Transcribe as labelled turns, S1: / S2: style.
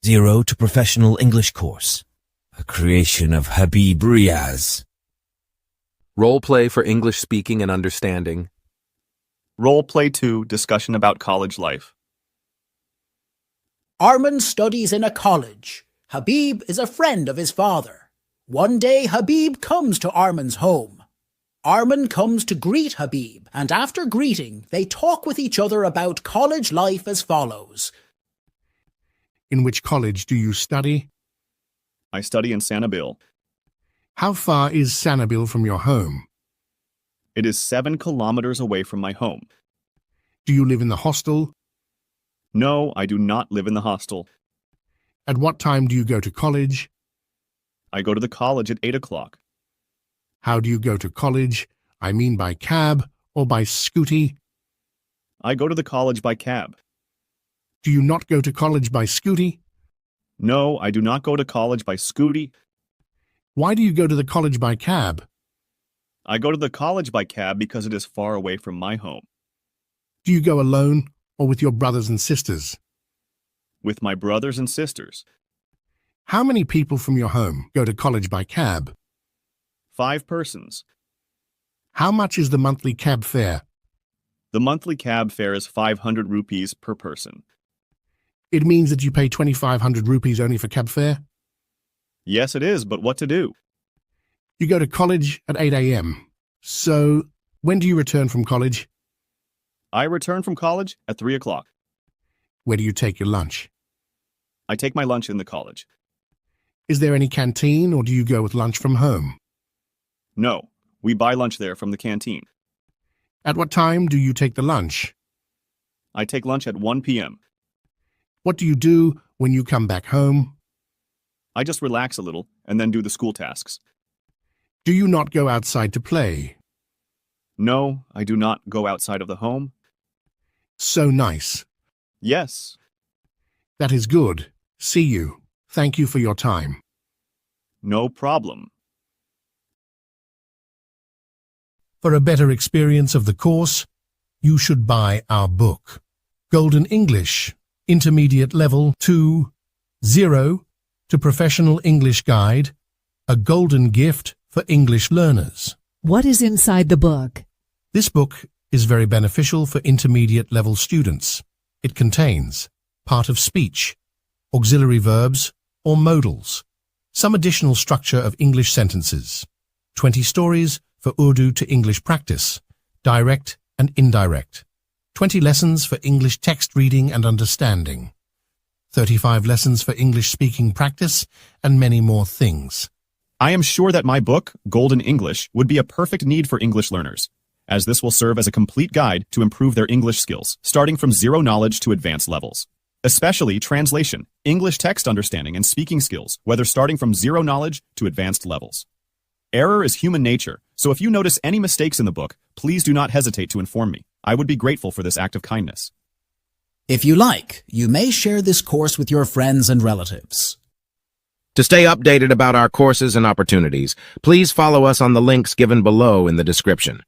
S1: 0 to Professional English Course, a creation of Habib Riyaz.
S2: Role play for English speaking and understanding.
S3: Role play 2, discussion about college life.
S4: Arman studies in a college. Habib is a friend of his father. One day, Habib comes to Arman's home. Arman comes to greet Habib, and after greeting, they talk with each other about college life as follows.
S5: In which college do you study?
S3: I study in Sanibel.
S5: How far is Sanibel from your home?
S3: It is 7 kilometers away from my home.
S5: Do you live in the hostel?
S3: No, I do not live in the hostel.
S5: At what time do you go to college?
S3: I go to the college at 8 o'clock.
S5: How do you go to college? I mean by cab or by scooty?
S3: I go to the college by cab.
S5: Do you not go to college by scooty?
S3: No, I do not go to college by scooty.
S5: Why do you go to the college by cab?
S3: I go to the college by cab because it is far away from my home.
S5: Do you go alone or with your brothers and sisters?
S3: With my brothers and sisters.
S5: How many people from your home go to college by cab?
S3: 5 persons.
S5: How much is the monthly cab fare?
S3: The monthly cab fare is 500 rupees per person.
S5: It means that you pay 2,500 rupees only for cab fare?
S3: Yes, it is, but what to do?
S5: You go to college at 8 a.m. So, when do you return from college?
S3: I return from college at 3 o'clock.
S5: Where do you take your lunch?
S3: I take my lunch in the college.
S5: Is there any canteen or do you go with lunch from home?
S3: No, we buy lunch there from the canteen.
S5: At what time do you take the lunch?
S3: I take lunch at 1 p.m.
S5: What do you do when you come back home?
S3: I just relax a little and then do the school tasks.
S5: Do you not go outside to play?
S3: No, I do not go outside of the home.
S5: So nice.
S3: Yes.
S5: That is good. See you. Thank you for your time.
S3: No problem.
S5: For a better experience of the course, you should buy our book, Golden English, Intermediate Level 2, 0 to Professional English Guide, a golden gift for English learners.
S6: What is inside the book?
S5: This book is very beneficial for intermediate level students. It contains part of speech, auxiliary verbs or modals, some additional structure of English sentences, 20 stories for Urdu to English practice, direct and indirect, 20 lessons for English text reading and understanding, 35 lessons for English speaking practice, and many more things.
S3: I am sure that my book, Golden English, would be a perfect need for English learners, as this will serve as a complete guide to improve their English skills, starting from zero knowledge to advanced levels. Especially translation, English text understanding, and speaking skills, whether starting from zero knowledge to advanced levels. Error is human nature, so if you notice any mistakes in the book, please do not hesitate to inform me. I would be grateful for this act of kindness.
S4: If you like, you may share this course with your friends and relatives.
S7: To stay updated about our courses and opportunities, please follow us on the links given below in the description.